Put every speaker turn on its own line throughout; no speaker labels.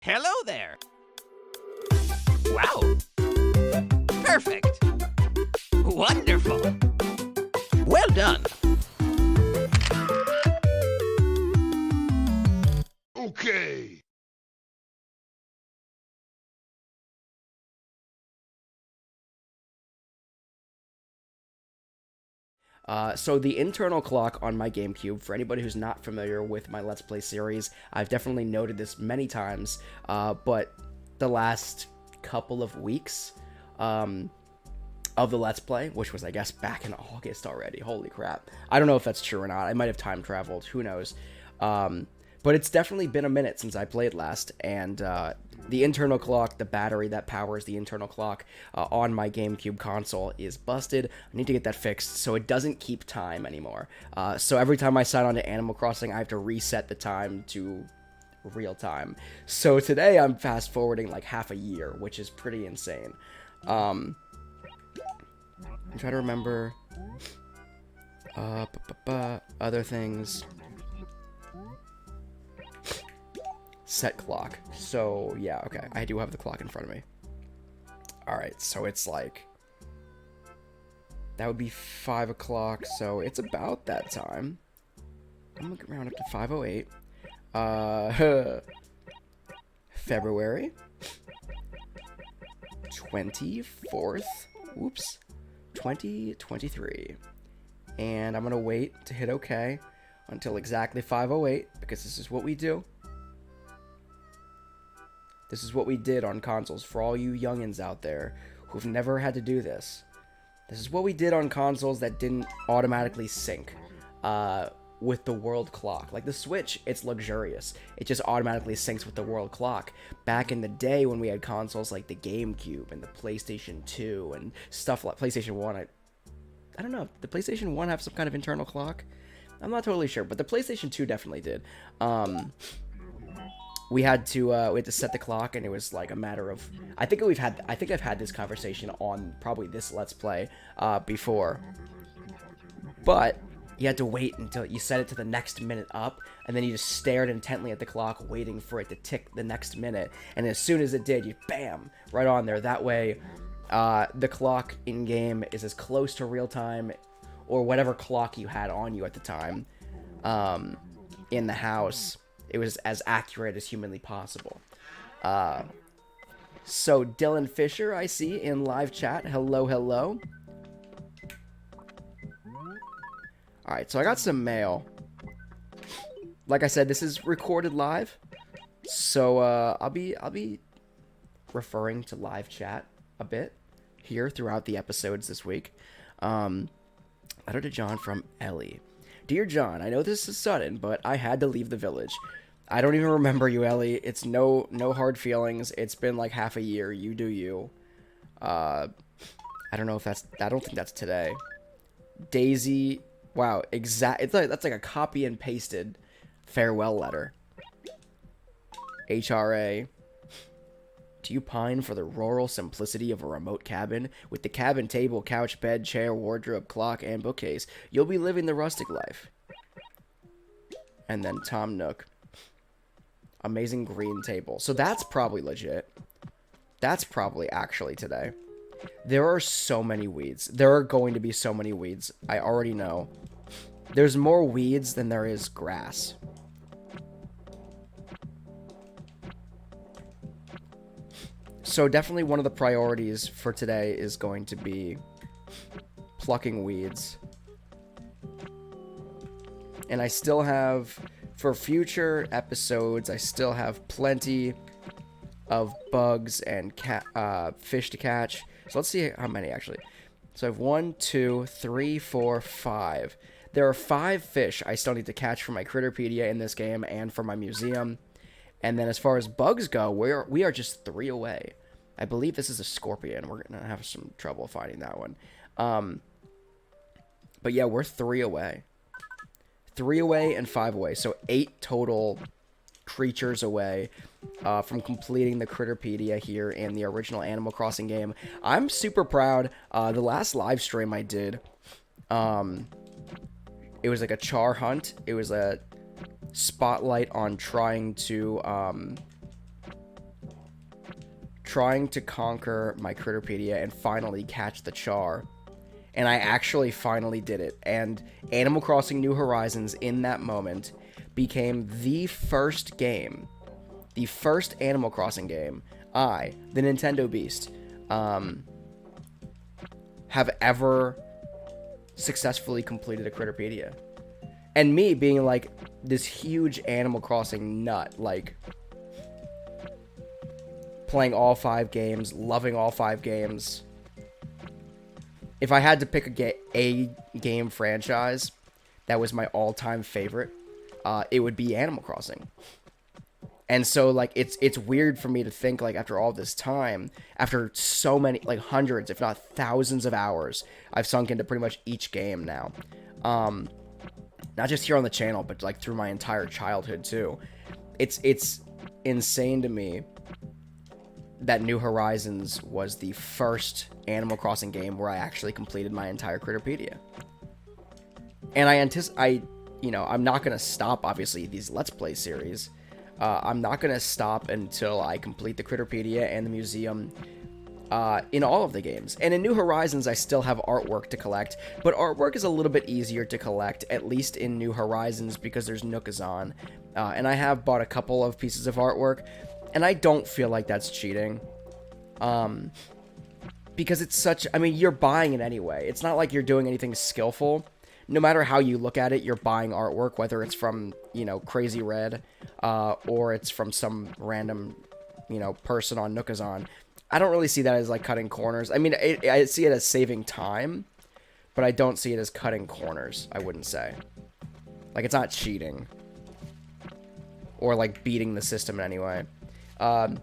Hello there. Wow. Perfect. Wonderful. Well done.
Okay.
So the internal clock on my GameCube, for anybody who's not familiar with my Let's Play series, I've definitely noted this many times, but the last couple of weeks of the Let's Play, which was, I guess, back in August already, holy crap. I don't know if that's true or not, I might have time traveled, who knows. But it's definitely been a minute since I played last, and the internal clock, the battery that powers the internal clock on my GameCube console is busted. I need to get that fixed so it doesn't keep time anymore. So every time I sign on to Animal Crossing, I have to reset the time to real time. So today I'm fast forwarding like half a year, which is pretty insane. I'm trying to remember other things. Set clock. So, yeah, okay. I do have the clock in front of me. Alright, so it's like... That would be 5 o'clock, so it's about that time. I'm gonna round up to 5:08. February 24th. Whoops. 2023. And I'm gonna wait to hit OK until exactly 5:08, because this is what we do. This is what we did on consoles. For all you youngins out there who've never had to do this, this is what we did on consoles that didn't automatically sync with the world clock. Like the Switch, it's luxurious. It just automatically syncs with the world clock. Back in the day when we had consoles like the GameCube and the PlayStation 2 and stuff like PlayStation 1, I don't know, did the PlayStation 1 have some kind of internal clock? I'm not totally sure, but the PlayStation 2 definitely did. We had to set the clock, and it was like a matter of... I think I've had this conversation on probably this Let's Play before. But you had to wait until you set it to the next minute up, and then you just stared intently at the clock, waiting for it to tick the next minute. And as soon as it did, you bam, right on there. That way, the clock in game is as close to real time, or whatever clock you had on you at the time, in the house. It was as accurate as humanly possible. So Dylan Fisher, I see in live chat. Hello, hello. All right, so I got some mail. Like I said, this is recorded live, so I'll be referring to live chat a bit here throughout the episodes this week. Letter to John from Ellie. Dear John, I know this is sudden, but I had to leave the village. I don't even remember you, Ellie. It's no hard feelings. It's been like half a year. You do you. I don't know if that's... I don't think that's today. Daisy... Wow, that's like a copy and pasted farewell letter. HRA. Do you pine for the rural simplicity of a remote cabin? With the cabin table, couch, bed, chair, wardrobe, clock, and bookcase, you'll be living the rustic life. And then Tom Nook. Amazing green table. So that's probably legit. That's probably actually today. There are so many weeds. There are going to be so many weeds. I already know. There's more weeds than there is grass. So definitely one of the priorities for today is going to be plucking weeds. And I still have, for future episodes, I still have plenty of bugs and fish to catch. So let's see how many actually. So I have 1, 2, 3, 4, 5. There are 5 fish I still need to catch for my Critterpedia in this game and for my museum. And then as far as bugs go, we are just 3 away. I believe this is a scorpion. We're going to have some trouble finding that one. But yeah, we're 3 away. 3 away and 5 away. So 8 total creatures away from completing the Critterpedia here in the original Animal Crossing game. I'm super proud. The last live stream I did, it was like a char hunt. It was a spotlight on trying to trying to conquer my Critterpedia and finally catch the Char. And I actually finally did it. And Animal Crossing New Horizons in that moment became the first game, the first Animal Crossing game the Nintendo Beast, have ever successfully completed a Critterpedia. And me being like this huge Animal Crossing nut, like playing all 5 games, loving all 5 games. If I had to pick a game franchise that was my all-time favorite, it would be Animal Crossing. And so, like, it's weird for me to think, like, after all this time, after so many, like, hundreds, if not thousands of hours, I've sunk into pretty much each game now. Not just here on the channel, but, like, through my entire childhood, too. It's insane to me that New Horizons was the first Animal Crossing game where I actually completed my entire Critterpedia. And I'm not going to stop, obviously, these Let's Play series. I'm not going to stop until I complete the Critterpedia and the museum in all of the games. And in New Horizons, I still have artwork to collect, but artwork is a little bit easier to collect, at least in New Horizons, because there's Nookazon. And I have bought a couple of pieces of artwork, and I don't feel like that's cheating. Because it's you're buying it anyway. It's not like you're doing anything skillful. No matter how you look at it, you're buying artwork, whether it's from, Crazy Red, or it's from some random, person on Nookazon. I don't really see that as, like, cutting corners. I mean, I see it as saving time, but I don't see it as cutting corners, I wouldn't say. Like, it's not cheating. Or, like, beating the system in any way. And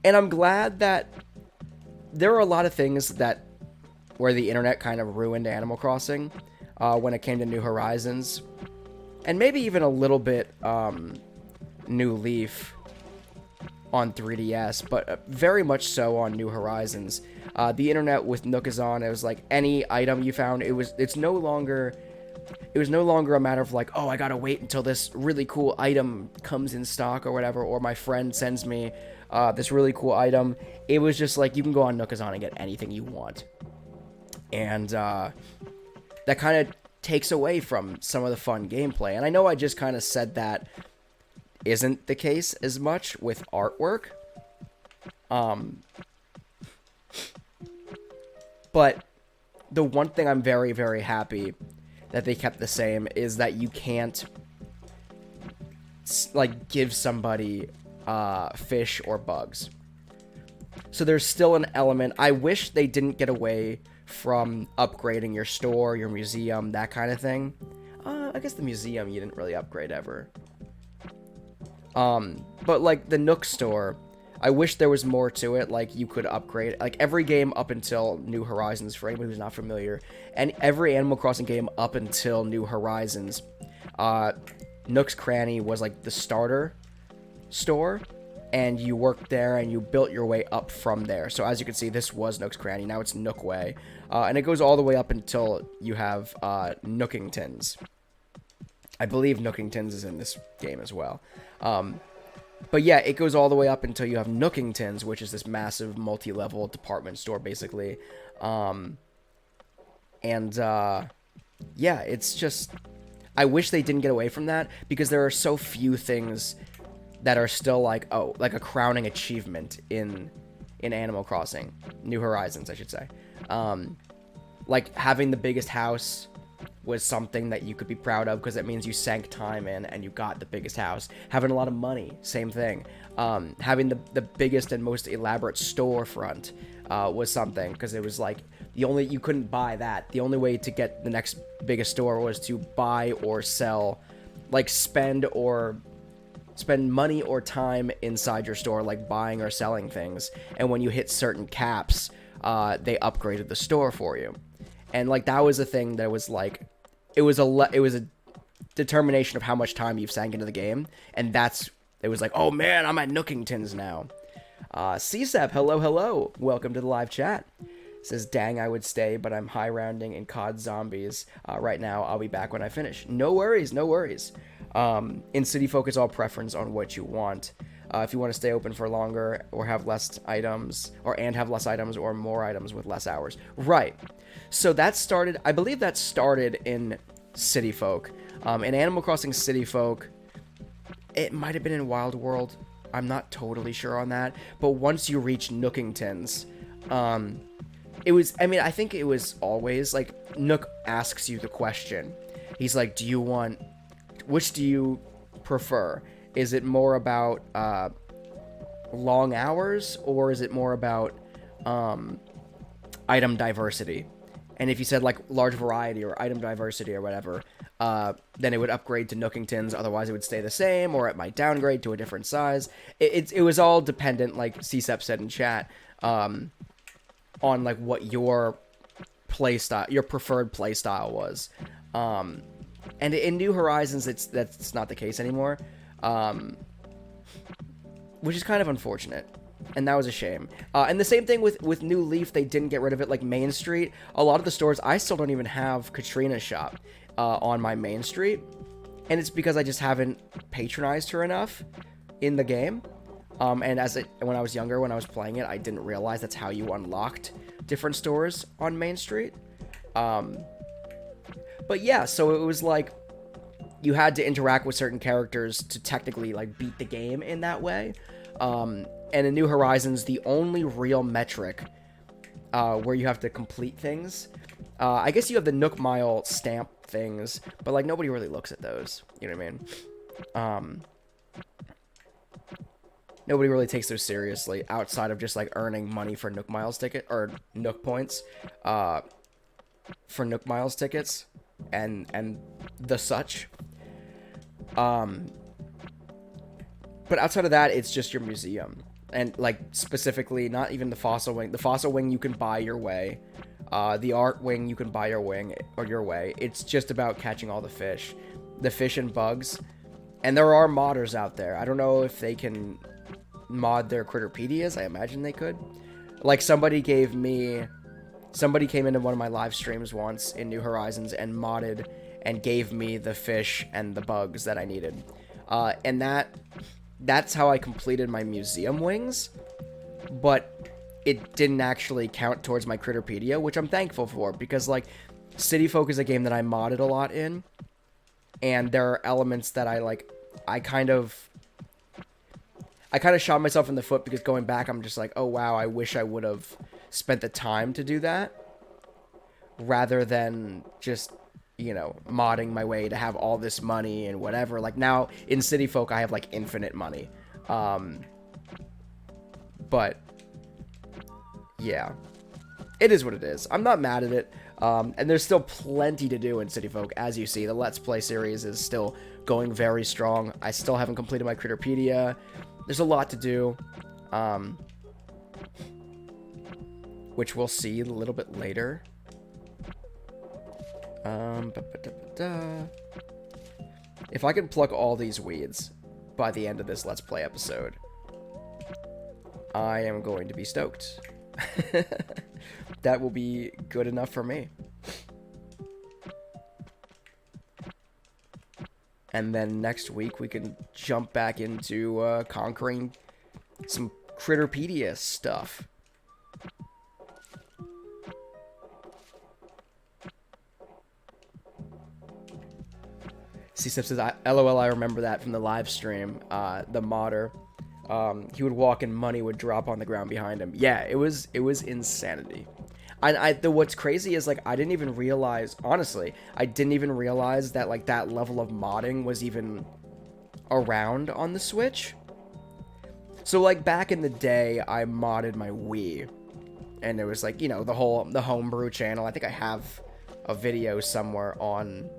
I'm glad that there are a lot of things where the internet kind of ruined Animal Crossing when it came to New Horizons. And maybe even a little bit New Leaf on 3DS, but very much so on New Horizons. The internet with Nookazon, it was like any item you found, it was no longer a matter of like, oh, I gotta wait until this really cool item comes in stock or whatever, or my friend sends me this really cool item. It was just like, you can go on Nookazon and get anything you want. And that kind of takes away from some of the fun gameplay. And I know I just kind of said that isn't the case as much with artwork. But the one thing I'm very, very happy that they kept the same is that you can't, like, give somebody fish or bugs. So there's still an element. I wish they didn't get away from upgrading your store, your museum, that kind of thing. I guess the museum you didn't really upgrade ever. But, like, the Nook store, I wish there was more to it. Like, you could upgrade, like, every game up until New Horizons, for anybody who's not familiar, and every Animal Crossing game up until New Horizons, Nook's Cranny was, like, the starter store, and you worked there, and you built your way up from there. So, as you can see, this was Nook's Cranny, now it's Nook Way, and it goes all the way up until you have, Nookingtons. I believe Nookingtons is in this game as well. But yeah, it goes all the way up until you have Nookingtons, which is this massive multi-level department store, basically. Yeah, it's just, I wish they didn't get away from that, because there are so few things that are still like, oh, like a crowning achievement in Animal Crossing. New Horizons, I should say. Like, having the biggest house was something that you could be proud of, because it means you sank time in and you got the biggest house. Having a lot of money, same thing. Having the biggest and most elaborate storefront was something, because it was like, you couldn't buy that. The only way to get the next biggest store was to buy or sell, like, spend money or time inside your store, like buying or selling things. And when you hit certain caps, they upgraded the store for you. And, like, that was a thing that was like, it was a determination of how much time you've sank into the game, and it was like, oh man, I'm at Nookingtons now. CSAP, hello, welcome to the live chat. Says, dang, I would stay, but I'm high rounding in COD Zombies right now. I'll be back when I finish. No worries. In City Folk, it's all preference on what you want. if you want to stay open for longer or have less items, have less items or more items with less hours. Right. So that started, I believe that started in City Folk. In Animal Crossing City Folk, it might have been in Wild World. I'm not totally sure on that. But once you reach Nookingtons, it was, I mean, I think it was always, like, Nook asks you the question. He's like, which do you prefer? Is it more about long hours, or is it more about item diversity? And if you said, like, large variety or item diversity or whatever, then it would upgrade to Nookingtons. Otherwise, it would stay the same, or it might downgrade to a different size. It was all dependent, like CSEP said in chat, on, like, what your playstyle, your preferred playstyle was. And in New Horizons, that's not the case anymore, which is kind of unfortunate. And that was a shame. And the same thing with New Leaf, they didn't get rid of it. Like Main Street, a lot of the stores, I still don't even have Katrina's shop on my Main Street. And it's because I just haven't patronized her enough in the game. And when I was younger, when I was playing it, I didn't realize that's how you unlocked different stores on Main Street. But yeah, so it was like you had to interact with certain characters to technically, like, beat the game in that way. And in New Horizons, the only real metric where you have to complete things, I guess you have the Nook Mile stamp things, but, like, nobody really looks at those. You know what I mean? Nobody really takes those seriously outside of just, like, earning money for Nook Miles ticket or Nook points for Nook Miles tickets and the such. But outside of that, it's just your museum. And, like, specifically, not even the fossil wing. The fossil wing you can buy your way. The art wing you can buy your way. It's just about catching all the fish and bugs. And there are modders out there. I don't know if they can mod their Critterpedias. I imagine they could. Like, somebody came into one of my live streams once in New Horizons and modded and gave me the fish and the bugs that I needed. And that's how I completed my museum wings, but it didn't actually count towards my Critterpedia, which I'm thankful for, because, like, City Folk is a game that I modded a lot in, and there are elements that I kind of shot myself in the foot, because going back, I'm just like, oh wow, I wish I would have spent the time to do that, rather than just, you know, modding my way to have all this money and whatever. Like, now in City Folk I have, like, infinite money. But yeah, it is what it is. I'm not mad at it. And there's still plenty to do in City Folk. As you see, the Let's Play series is still going very strong. I still haven't completed my Critterpedia. There's a lot to do, which we'll see a little bit later. If I can pluck all these weeds by the end of this Let's Play episode, I am going to be stoked. That will be good enough for me. And then next week we can jump back into conquering some Critterpedia stuff. C-Step says, LOL, I remember that from the live stream. The modder, he would walk and money would drop on the ground behind him. Yeah, it was insanity. And what's crazy is, like, I didn't even realize, honestly, that, like, that level of modding was even around on the Switch. So, like, back in the day, I modded my Wii, and it was, like, you know, the homebrew channel. I think I have a video somewhere on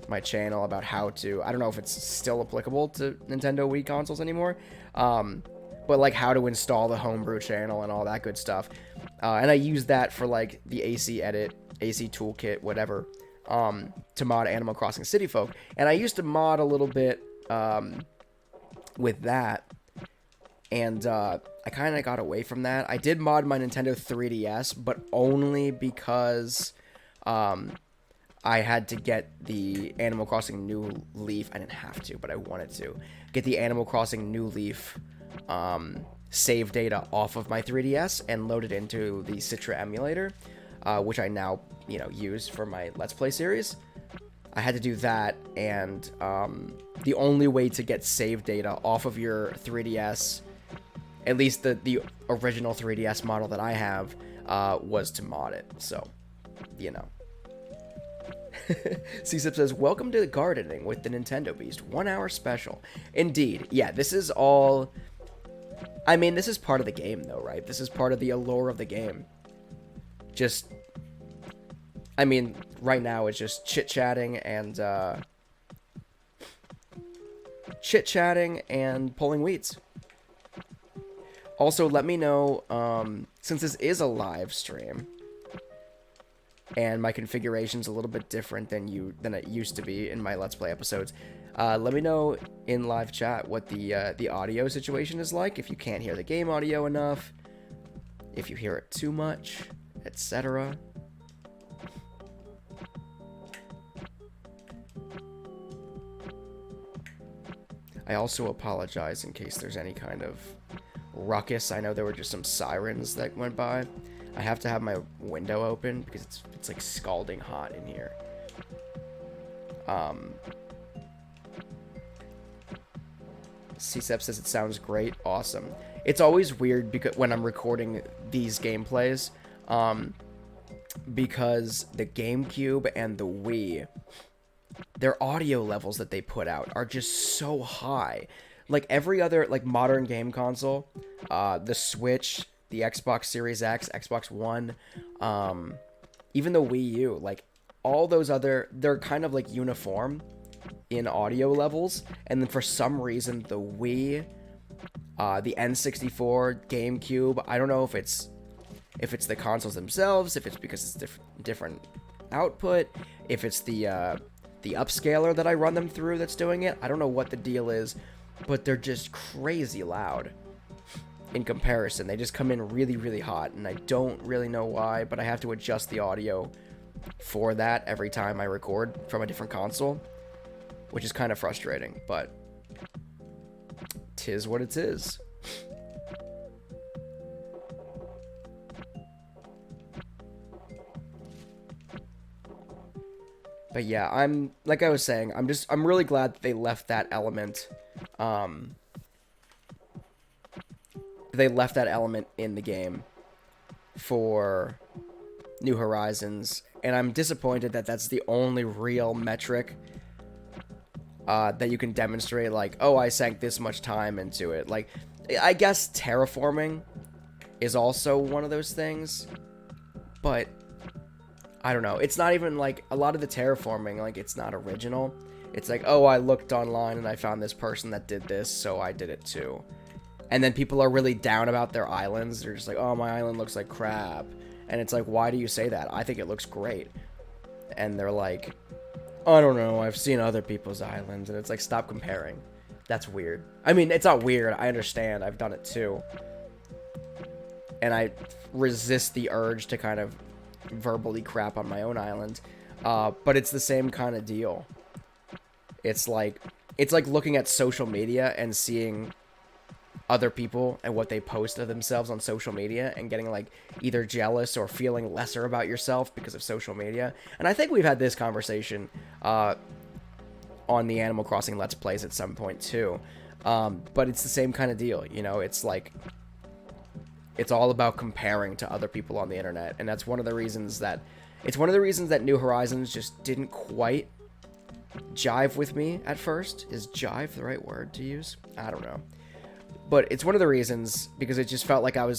my channel about how to, I don't know if it's still applicable to Nintendo Wii consoles anymore, but, like, how to install the homebrew channel and all that good stuff. And I used that for, like, the AC edit, AC toolkit, whatever, to mod Animal Crossing City Folk. And I used to mod a little bit with that, and I kind of got away from that. I did mod my Nintendo 3DS, but only because I had to get the Animal Crossing New Leaf. I didn't have to, but I wanted to get the Animal Crossing New Leaf save data off of my 3DS and load it into the Citra emulator, which I now, use for my Let's Play series. I had to do that, and the only way to get save data off of your 3DS, at least the original 3DS model that I have, was to mod it. So, C-Sip says, welcome to gardening with the Nintendo Beast. 1 hour special. Indeed. Yeah, this is all... I mean, this is part of the game, though, right? This is part of the allure of the game. Just... I mean, right now it's just chit-chatting and, chit-chatting and pulling weeds. Also, let me know, since this is a live stream, and my configuration's a little bit different than it used to be in my Let's Play episodes, let me know in live chat what the audio situation is like, if you can't hear the game audio enough, if you hear it too much, etc. I also apologize in case there's any kind of ruckus. I know there were just some sirens that went by. I have to have my window open because it's like scalding hot in here. C-Sep says it sounds great. Awesome. It's always weird because when I'm recording these gameplays, because the GameCube and the Wii, their audio levels that they put out are just so high. Like every other modern game console, the Switch, the Xbox Series X, Xbox One, even the Wii U, like all those they're kind of like uniform in audio levels. And then for some reason, the Wii, the N64, GameCube, I don't know if it's the consoles themselves, if it's because it's different output, if it's the upscaler that I run them through that's doing it. I don't know what the deal is, but they're just crazy loud in comparison. They just come in really, really hot, and I don't really know why, but I have to adjust the audio for that every time I record from a different console, which is kind of frustrating, but 'tis what it is. But yeah, like I was saying, I'm really glad that they left that element, in the game for New Horizons, and I'm disappointed that that's the only real metric that you can demonstrate, like, oh, I sank this much time into it. Like, I guess terraforming is also one of those things, but I don't know. It's not even, like, a lot of the terraforming, like, it's not original. It's like, oh, I looked online and I found this person that did this, so I did it too. And then people are really down about their islands. They're just like, oh, my island looks like crap. And it's like, why do you say that? I think it looks great. And they're like, I don't know, I've seen other people's islands. And it's like, stop comparing. That's weird. I mean, it's not weird. I understand. I've done it too. And I resist the urge to kind of verbally crap on my own island, but it's the same kind of deal. It's like looking at social media and seeing other people and what they post of themselves on social media and getting like either jealous or feeling lesser about yourself because of social media. And I think we've had this conversation on the Animal Crossing Let's Plays at some point too, but it's the same kind of deal. It's like, it's all about comparing to other people on the internet, and that's one of the reasons that New Horizons just didn't quite jive with me at first. Is jive the right word to use? I don't know. But it's one of the reasons, because it just felt like I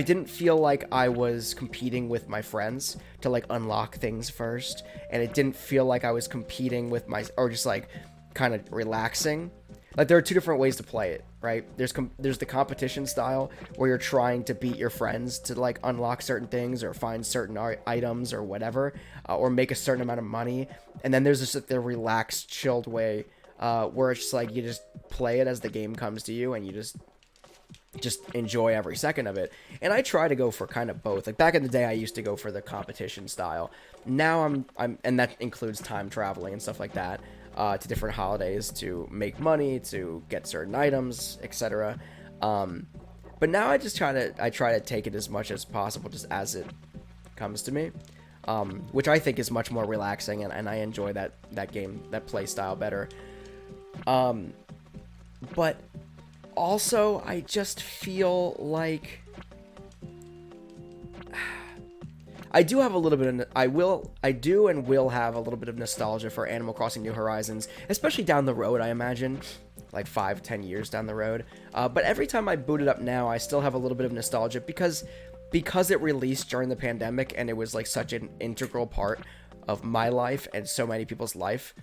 didn't feel like I was competing with my friends to like unlock things first, and it didn't feel like I was competing with or just like kind of relaxing. Like, there are two different ways to play it, right? There's the competition style, where you're trying to beat your friends to, like, unlock certain things or find certain items or whatever, or make a certain amount of money. And then there's just the relaxed, chilled way, where it's just like, you just play it as the game comes to you, and you just enjoy every second of it. And I try to go for kind of both. Like, back in the day, I used to go for the competition style. Now and that includes time traveling and stuff like that. To different holidays to make money, to get certain items, etc. But now I try to take it as much as possible, just as it comes to me, which I think is much more relaxing, and I enjoy that play style better. But also, I just feel like I do have a little bit of, I do and will have a little bit of nostalgia for Animal Crossing New Horizons, especially down the road, I imagine, like 5-10 years down the road. But every time I boot it up now, I still have a little bit of nostalgia because it released during the pandemic and it was like such an integral part of my life and so many people's life.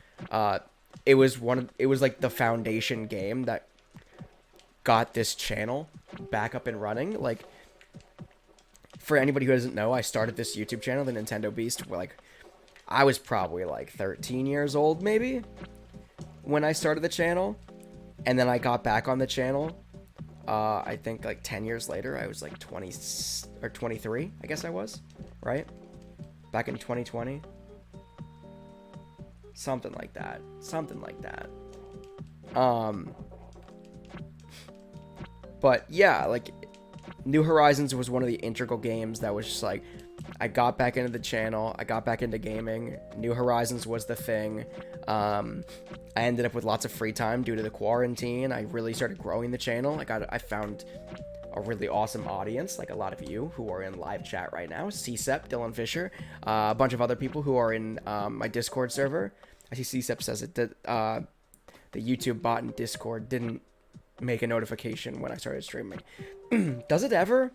It was like the foundation game that got this channel back up and running. Like, for anybody who doesn't know, I started this YouTube channel, the Nintendo Beast, where, like, I was probably like 13 years old maybe when I started the channel, and then I got back on the channel. I think like 10 years later, I was like 20 or 23, I guess I was, right? Back in 2020. Something like that. But yeah, like, New Horizons was one of the integral games that was just like, I got back into the channel, I got back into gaming, New Horizons was the thing. I ended up with lots of free time due to the quarantine. I really started growing the channel. I found a really awesome audience, like a lot of you who are in live chat right now. CSEP, Dylan Fisher, a bunch of other people who are in my Discord server. I see CSEP says it did, the YouTube bot in Discord didn't make a notification when I started streaming. Does it ever?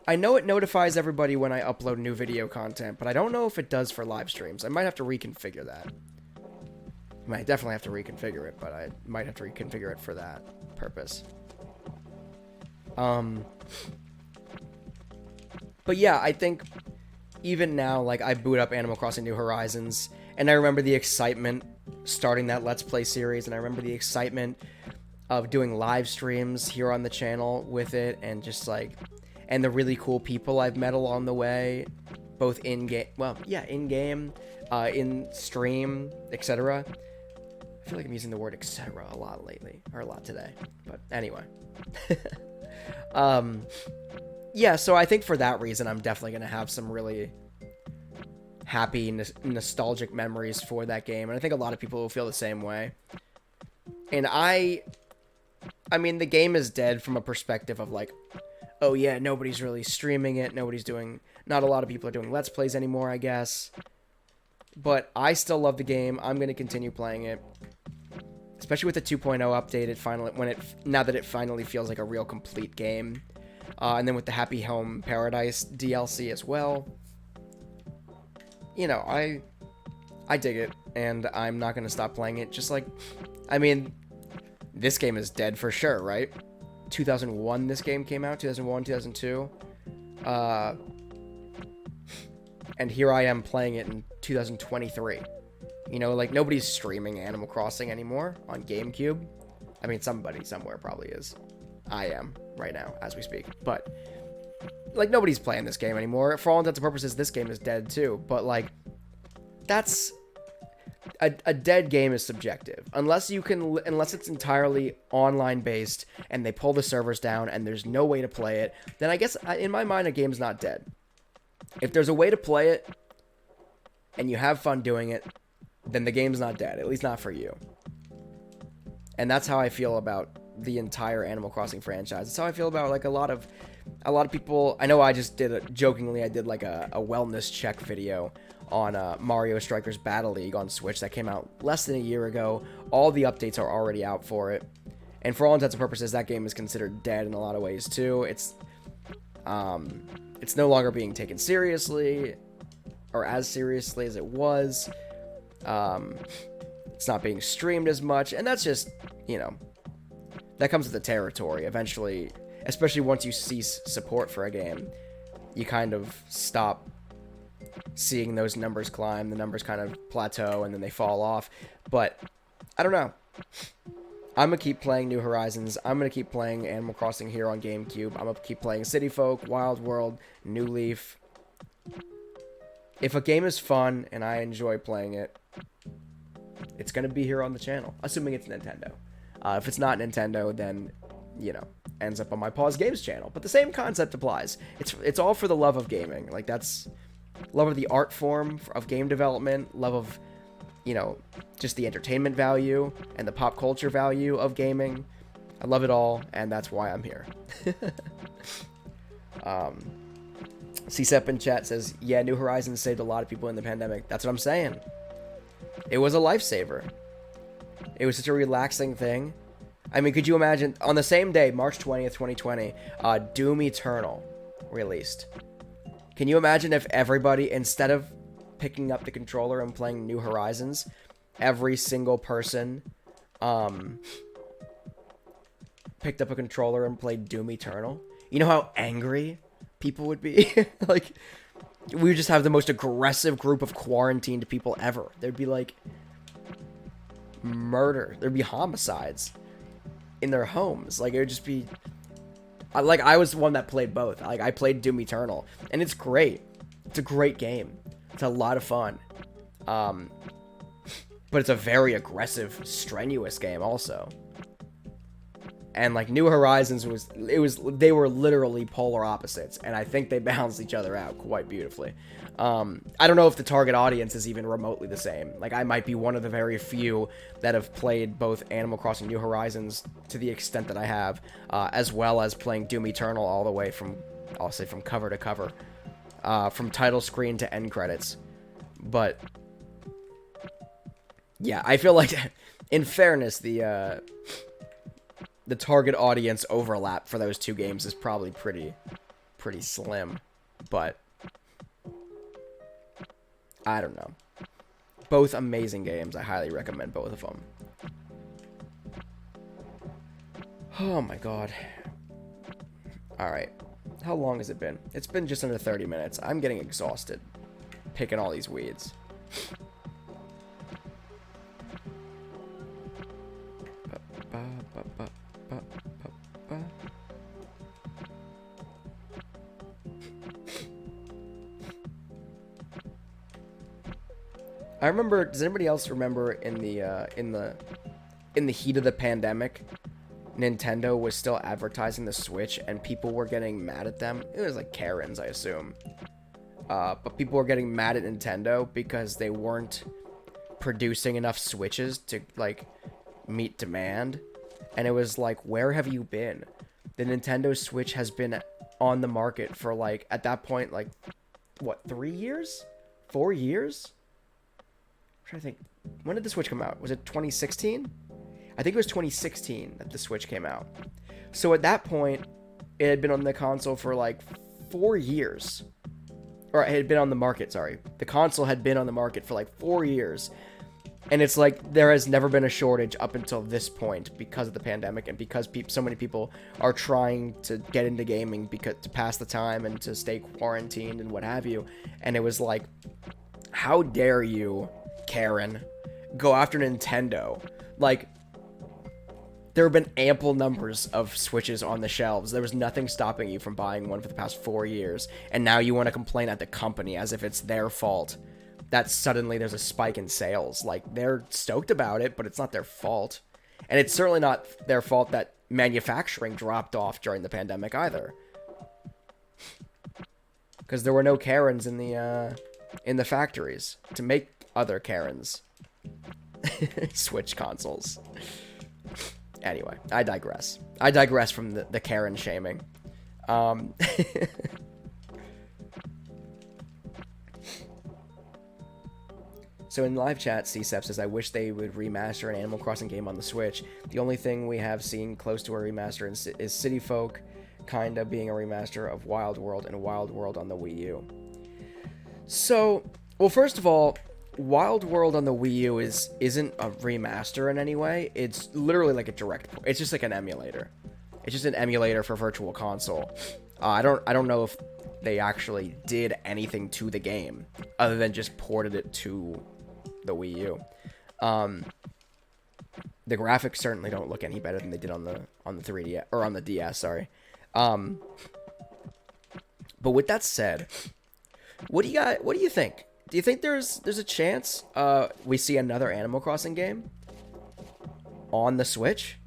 I know it notifies everybody when I upload new video content, but I don't know if it does for live streams. I might have to reconfigure that. I might definitely have to reconfigure it, but I might have to reconfigure it for that purpose. But yeah, I think even now, like, I boot up Animal Crossing New Horizons, and I remember the excitement starting that Let's Play series, and I remember the excitement of doing live streams here on the channel with it, and just like, and the really cool people I've met along the way, both in-game, in-game, in stream, etc. I feel like I'm using the word etc. a lot lately, or a lot today, but anyway. Yeah, so I think for that reason, I'm definitely going to have some really happy, nostalgic memories for that game, and I think a lot of people will feel the same way. And I mean, the game is dead from a perspective of like, oh yeah, nobody's really streaming it, not a lot of people are doing Let's Plays anymore, I guess. But I still love the game. I'm going to continue playing it. Especially with the 2.0 update, now that it finally feels like a real complete game. And then with the Happy Home Paradise DLC as well. You know, I dig it, and I'm not going to stop playing it. Just like, I mean, this game is dead for sure, right? 2001 this game came out, 2001, 2002. And here I am playing it in 2023. You know, like, nobody's streaming Animal Crossing anymore on GameCube. I mean, somebody somewhere probably is. I am right now as we speak. But, like, nobody's playing this game anymore. For all intents and purposes, this game is dead too. But, like, that's... A dead game is subjective. Unless it's entirely online based and they pull the servers down and there's no way to play it, then I guess, in my mind, a game's not dead. If there's a way to play it and you have fun doing it, then the game's not dead, at least not for you. And that's how I feel about the entire Animal Crossing franchise. It's how I feel about, like, a lot of people. I know I just jokingly, I did like a wellness check video on Mario Strikers Battle League on Switch that came out less than a year ago. All the updates are already out for it. And for all intents and purposes, that game is considered dead in a lot of ways too. It's no longer being taken seriously, or as seriously as it was. It's not being streamed as much, and that's just, you know, that comes with the territory. Eventually, especially once you cease support for a game, you kind of stop seeing those numbers climb. The numbers kind of plateau, and then they fall off. But, I don't know. I'm going to keep playing New Horizons. I'm going to keep playing Animal Crossing here on GameCube. I'm going to keep playing City Folk, Wild World, New Leaf. If a game is fun and I enjoy playing it, it's going to be here on the channel, assuming it's Nintendo. If it's not Nintendo, then, you know, ends up on my Pause Games channel. But the same concept applies. It's all for the love of gaming. Like, that's love of the art form of game development, love of, you know, just the entertainment value and the pop culture value of gaming. I love it all, and that's why I'm here. CSEP in chat says, yeah, New Horizons saved a lot of people in the pandemic. That's what I'm saying. It was a lifesaver. It was such a relaxing thing. I mean, could you imagine, on the same day, March 20th, 2020, Doom Eternal released. Can you imagine if everybody, instead of picking up the controller and playing New Horizons, every single person picked up a controller and played Doom Eternal? You know how angry people would be? Like, we would just have the most aggressive group of quarantined people ever. There'd be, like, murder. There'd be homicides in their homes. Like, it would just be... I was the one that played both. Like, I played Doom Eternal, and it's great. It's a great game. It's a lot of fun. But it's a very aggressive, strenuous game also. And, like, New Horizons they were literally polar opposites, and I think they balanced each other out quite beautifully. I don't know if the target audience is even remotely the same. Like, I might be one of the very few that have played both Animal Crossing New Horizons to the extent that I have, as well as playing Doom Eternal all the way from, I'll say, from cover to cover, from title screen to end credits. But, yeah, I feel like, in fairness, the target audience overlap for those two games is probably pretty slim, but I don't know. Both amazing games. I highly recommend both of them. Oh my god. Alright. How long has it been? It's been just under 30 minutes. I'm getting exhausted picking all these weeds. I remember, does anybody else remember in the heat of the pandemic, Nintendo was still advertising the Switch and people were getting mad at them? It was like Karens, I assume. But people were getting mad at Nintendo because they weren't producing enough Switches to, like, meet demand. And it was like, where have you been? The Nintendo Switch has been on the market for, like, at that point, like, what, 3 years? 4 years? I'm trying to think. When did the Switch come out? Was it 2016? I think it was 2016 that the Switch came out. So at that point, it had been on the console for, like, 4 years. Or it had been on the market, sorry. The console had been on the market for, like, 4 years. And it's like, there has never been a shortage up until this point because of the pandemic and because so many people are trying to get into gaming because to pass the time and to stay quarantined and what have you. And it was like, how dare you, Karen, go after Nintendo? Like, there have been ample numbers of Switches on the shelves. There was nothing stopping you from buying one for the past 4 years. And now you want to complain at the company as if it's their fault that suddenly there's a spike in sales. Like, they're stoked about it, but it's not their fault. And it's certainly not their fault that manufacturing dropped off during the pandemic either. Because there were no Karens in the factories to make other Karens Switch consoles. Anyway, I digress. I digress from the Karen shaming. So in live chat, CSEP says, I wish they would remaster an Animal Crossing game on the Switch. The only thing we have seen close to a remaster is City Folk, kinda being a remaster of Wild World and Wild World on the Wii U. So, well, first of all, Wild World on the Wii U isn't a remaster in any way. It's literally like a it's just like an emulator. It's just an emulator for Virtual Console. I don't know if they actually did anything to the game other than just ported it to the Wii U. The graphics certainly don't look any better than they did on the 3DS or on the DS, sorry. But with that said, what do you think? Do you think there's a chance we see another Animal Crossing game on the Switch?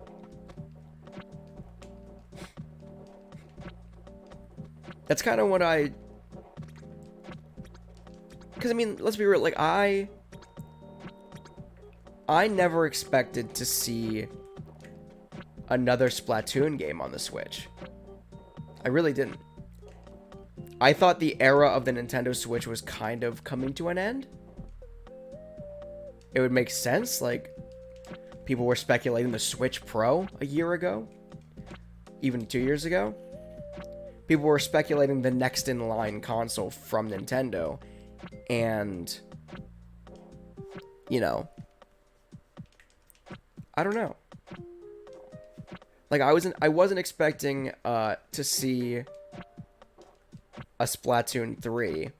That's kind of what because, I mean, let's be real, like, I never expected to see another Splatoon game on the Switch. I really didn't. I thought the era of the Nintendo Switch was kind of coming to an end. It would make sense, like, people were speculating the Switch Pro a year ago, even 2 years ago. People were speculating the next in line console from Nintendo, and, you know, I don't know. Like, I wasn't expecting to see a Splatoon 3,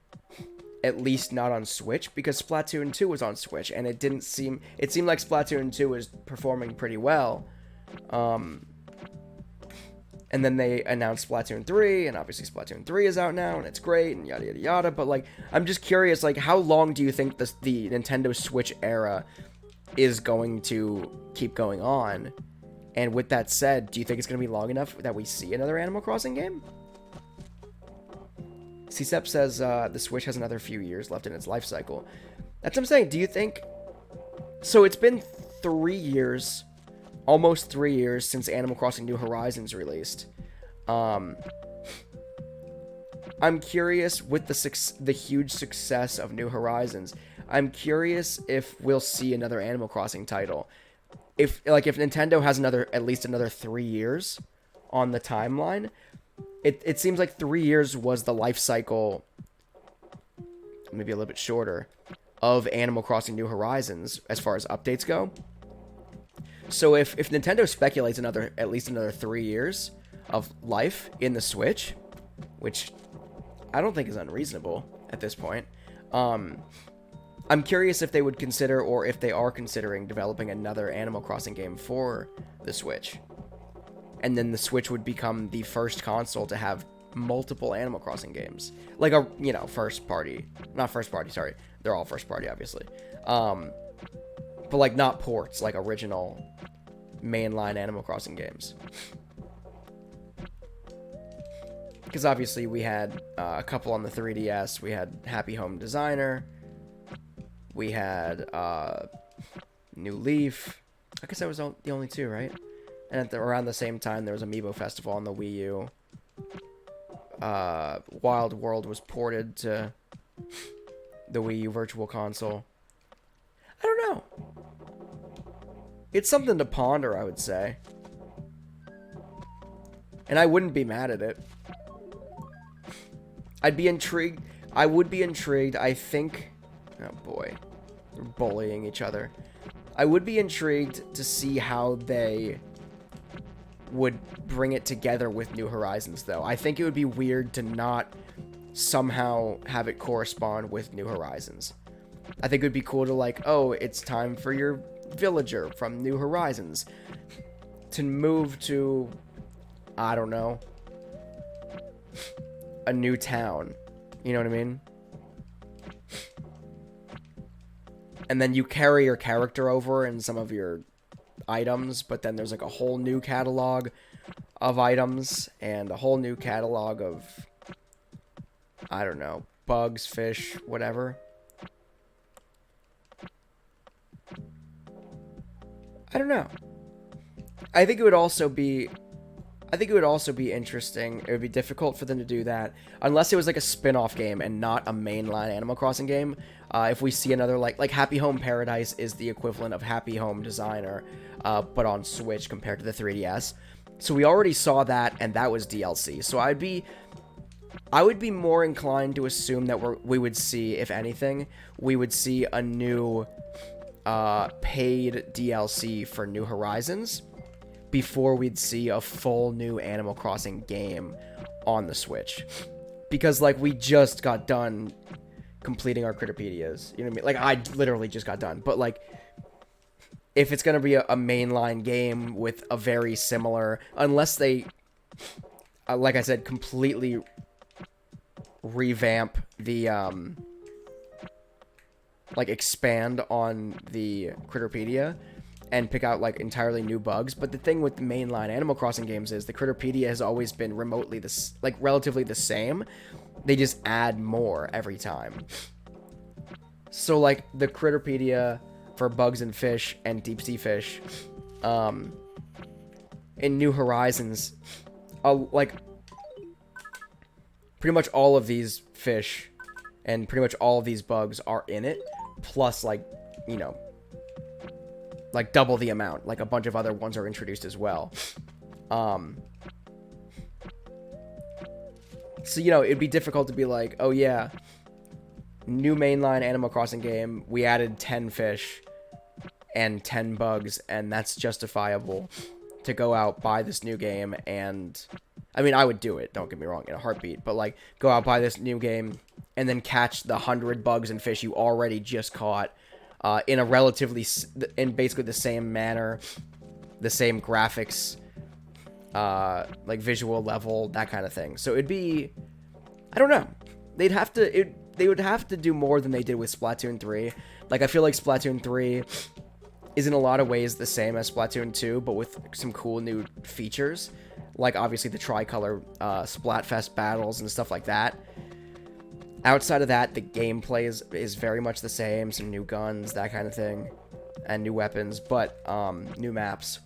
at least not on Switch, because Splatoon 2 was on Switch, and it seemed like Splatoon 2 was performing pretty well. And then they announced Splatoon 3, and obviously Splatoon 3 is out now, and it's great, and yada yada yada, but, like, I'm just curious, like, how long do you think the Nintendo Switch era is going to keep going on? And with that said, do you think it's going to be long enough that we see another Animal Crossing game? CSEP says the Switch has another few years left in its life cycle. That's what I'm saying. Do you think... So it's been 3 years, almost 3 years, since Animal Crossing New Horizons released. I'm curious, with the huge success of New Horizons, I'm curious if we'll see another Animal Crossing title. If Nintendo has at least another 3 years on the timeline, it seems like 3 years was the life cycle, maybe a little bit shorter, of Animal Crossing New Horizons as far as updates go. So if Nintendo speculates at least another 3 years of life in the Switch, which I don't think is unreasonable at this point, I'm curious if they would consider, or if they are considering, developing another Animal Crossing game for the Switch. And then the Switch would become the first console to have multiple Animal Crossing games. Like a, first party. Not first party, sorry. They're all first party, obviously. But, like, not ports, like original mainline Animal Crossing games. Because obviously we had a couple on the 3DS. We had Happy Home Designer. We had New Leaf. I guess that was the only two, right? And around the same time, there was Amiibo Festival on the Wii U. Wild World was ported to the Wii U Virtual Console. I don't know. It's something to ponder, I would say. And I wouldn't be mad at it. I'd be intrigued. I would be intrigued. I think... Oh, boy. We're bullying each other. I would be intrigued to see how they would bring it together with New Horizons, though. I think it would be weird to not somehow have it correspond with New Horizons. I think it would be cool to, like, oh, it's time for your villager from New Horizons to move to, I don't know, a new town. You know what I mean? And then you carry your character over and some of your items, but then there's like a whole new catalog of items and a whole new catalog of, I don't know, bugs, fish, whatever. I don't know. I think it would also be interesting. It would be difficult for them to do that unless it was like a spin-off game and not a mainline Animal Crossing game. If we see another, like Happy Home Paradise is the equivalent of Happy Home Designer, but on Switch compared to the 3DS. So we already saw that, and that was DLC. So I would be more inclined to assume that we would see, if anything, we would see a new paid DLC for New Horizons before we'd see a full new Animal Crossing game on the Switch. Because, like, we just got done completing our Critterpedias. You know what I mean? Like, I literally just got done. But, like, if it's going to be a mainline game with a very similar... Unless they, like I said, completely revamp the, like, expand on the Critterpedia. and pick out like entirely new bugs. But the thing with the mainline Animal Crossing games is the Critterpedia has always been relatively the same. They just add more every time. So like the Critterpedia for bugs and fish and deep sea fish, in New Horizons, like pretty much all of these fish and pretty much all of these bugs are in it, plus like, you know, like double the amount. Like a bunch of other ones are introduced as well. So, you know, it'd be difficult to be like, oh yeah, new mainline Animal Crossing game, we added 10 fish and 10 bugs, and that's justifiable to go out, buy this new game, and I mean, I would do it, don't get me wrong, in a heartbeat, but like, go out, buy this new game, and then catch the 100 bugs and fish you already just caught, in basically the same manner, the same graphics, like visual level, that kind of thing. So it'd be, I don't know, they would have to do more than they did with Splatoon 3. Like, I feel like Splatoon 3 is in a lot of ways the same as Splatoon 2, but with some cool new features. Like, obviously, the tricolor Splatfest battles and stuff like that. Outside of that, the gameplay is very much the same. Some new guns, that kind of thing. And new weapons, but new maps.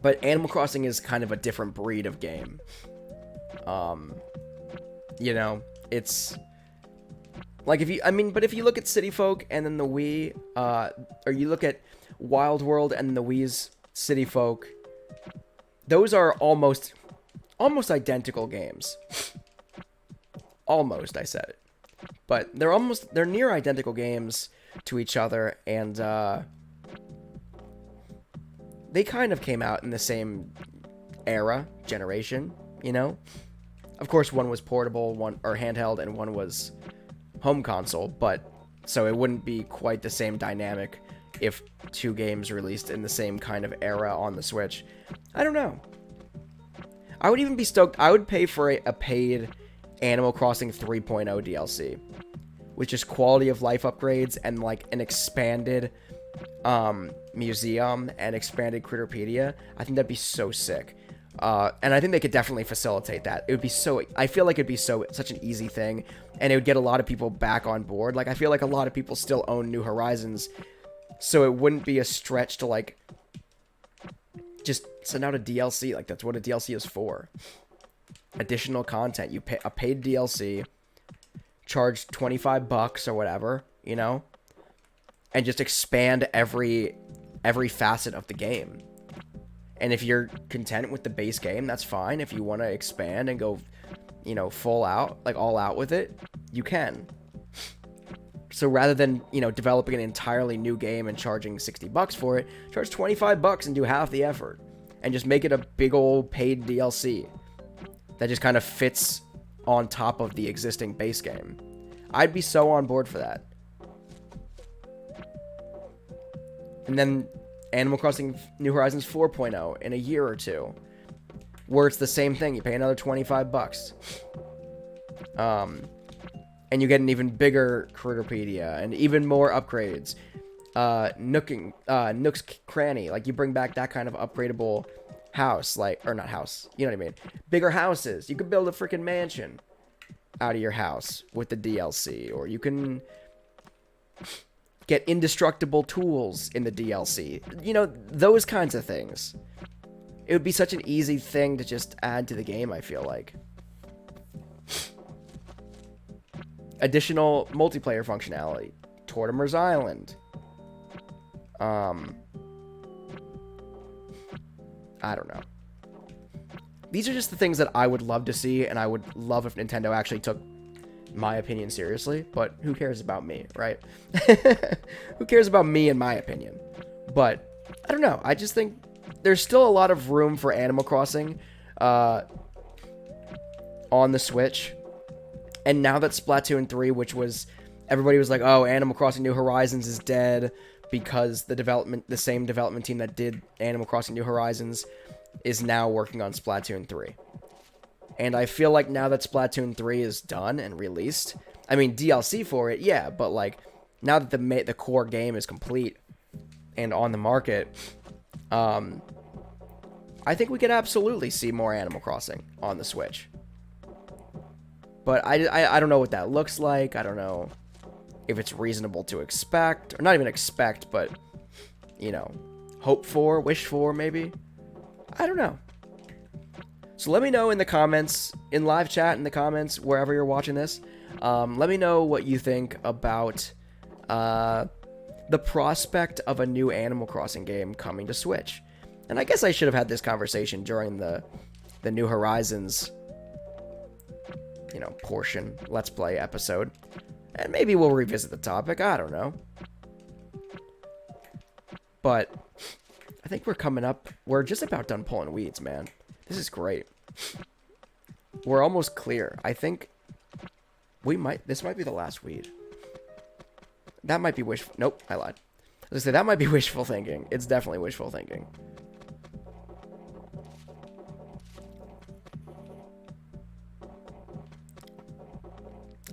But Animal Crossing is kind of a different breed of game. You know, it's like if you look at City Folk and then the Wii, or you look at Wild World and the Wii's City Folk, those are almost identical games. Almost, I said it. But they're near identical games to each other, and they kind of came out in the same generation, you know? Of course, one was portable, or handheld, and one was home console, but so it wouldn't be quite the same dynamic if two games released in the same kind of era on the Switch. I don't know. I would even be stoked. I would pay for a paid Animal Crossing 3.0 DLC, which is quality of life upgrades and like an expanded museum and expanded Critterpedia. I think that'd be so sick. And I think they could definitely facilitate that. It would be I feel like it'd be such an easy thing, and it would get a lot of people back on board. Like, I feel like a lot of people still own New Horizons, so it wouldn't be a stretch to, like, just send out a DLC. Like, that's what a DLC is for. Additional content. You pay a paid DLC, charge $25 or whatever, you know, and just expand every facet of the game. And if you're content with the base game, that's fine. If you want to expand and go, you know, full out, like all out with it, you can. So rather than, you know, developing an entirely new game and charging $60 for it, charge $25 and do half the effort. And just make it a big old paid DLC that just kind of fits on top of the existing base game. I'd be so on board for that. And then Animal Crossing New Horizons 4.0 in a year or two, where it's the same thing. You pay another $25. And you get an even bigger Critterpedia and even more upgrades. Nook's Cranny, like you bring back that kind of upgradable house, like, or not house, you know what I mean? Bigger houses. You could build a freaking mansion out of your house with the DLC, or you can get indestructible tools in the DLC. You know, those kinds of things. It would be such an easy thing to just add to the game, I feel like. Additional multiplayer functionality. Tortimer's Island. I don't know. These are just the things that I would love to see, and I would love if Nintendo actually took my opinion seriously, but who cares about me, right? Who cares about me and my opinion? But I don't know. I just think there's still a lot of room for Animal Crossing on the Switch. And now that Splatoon 3, which was, everybody was like, oh, Animal Crossing New Horizons is dead because the same development team that did Animal Crossing New Horizons is now working on Splatoon 3. And I feel like now that Splatoon 3 is done and released, I mean, DLC for it, yeah, but like, now that the core game is complete, and on the market, I think we could absolutely see more Animal Crossing on the Switch. But I don't know what that looks like. I don't know if it's reasonable to expect, or not even expect, but, you know, hope for, wish for, maybe. I don't know. So let me know in the comments, in live chat, in the comments, wherever you're watching this. Let me know what you think about the prospect of a new Animal Crossing game coming to Switch. And I guess I should have had this conversation during the New Horizons, you know, portion, Let's Play episode. And maybe we'll revisit the topic, I don't know. But I think we're coming up, we're just about done pulling weeds, man. This is great. We're almost clear. I think this might be the last weed. That might be wishful, nope, I lied. I was gonna say, that might be wishful thinking. It's definitely wishful thinking.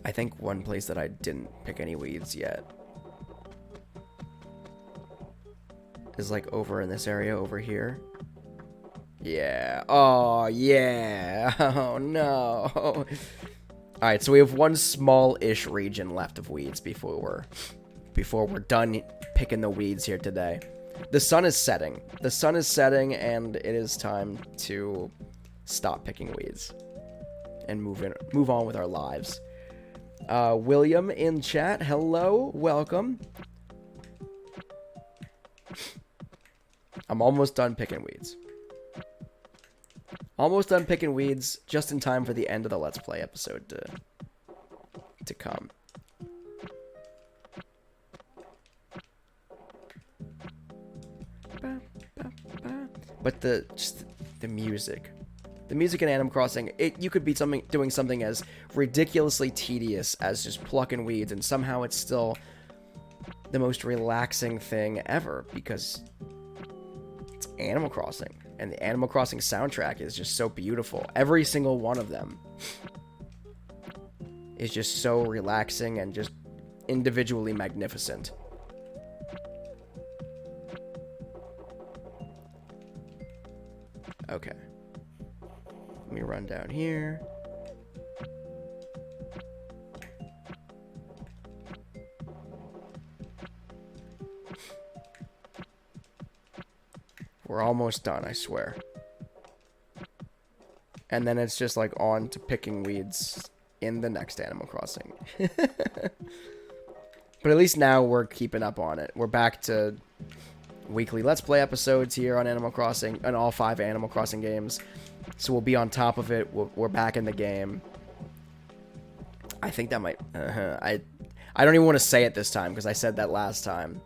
I think one place that I didn't pick any weeds yet is like over in this area over here. Yeah. Oh, yeah. Oh, no. Alright, so we have one small-ish region left of weeds before we're done picking the weeds here today. The sun is setting. The sun is setting, and it is time to stop picking weeds and move on with our lives. William in chat, hello, welcome. I'm almost done picking weeds. Almost done picking weeds, just in time for the end of the Let's Play episode to come. But just the music. The music in Animal Crossing, you could be doing something as ridiculously tedious as just plucking weeds, and somehow it's still the most relaxing thing ever, because it's Animal Crossing, and the Animal Crossing soundtrack is just so beautiful. Every single one of them is just so relaxing and just individually magnificent. Okay. Let me run down here. We're almost done, I swear. And then it's just like on to picking weeds in the next Animal Crossing. But at least now we're keeping up on it. We're back to weekly Let's Play episodes here on Animal Crossing, and all 5 Animal Crossing games. So we'll be on top of it. We're back in the game. I think that might... I don't even want to say it this time, because I said that last time.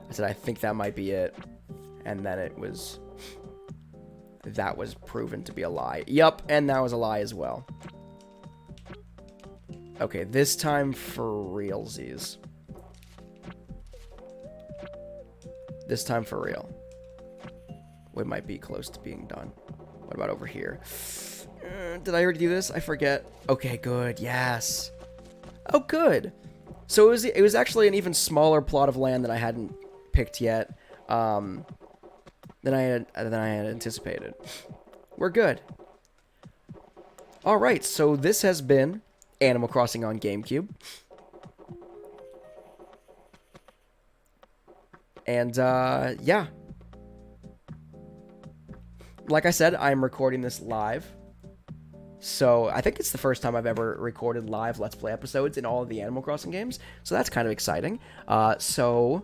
I said I think that might be it. And then that was proven to be a lie. Yup, and that was a lie as well. Okay, this time for realsies. This time for real. We might be close to being done. What about over here? Did I already do this? I forget. Okay, good. Yes. Oh, good. So it was actually an even smaller plot of land that I hadn't picked yet. Than I had anticipated. We're good. All right. So this has been Animal Crossing on GameCube. And yeah. Like I said, I'm recording this live. So I think it's the first time I've ever recorded live Let's Play episodes in all of the Animal Crossing games. So that's kind of exciting. So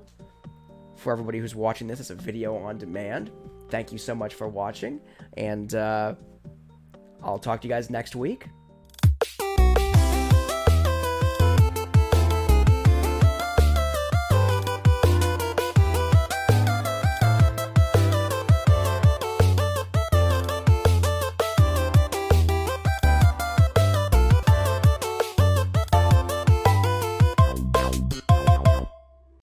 for everybody who's watching this as a video on demand, thank you so much for watching. And I'll talk to you guys next week.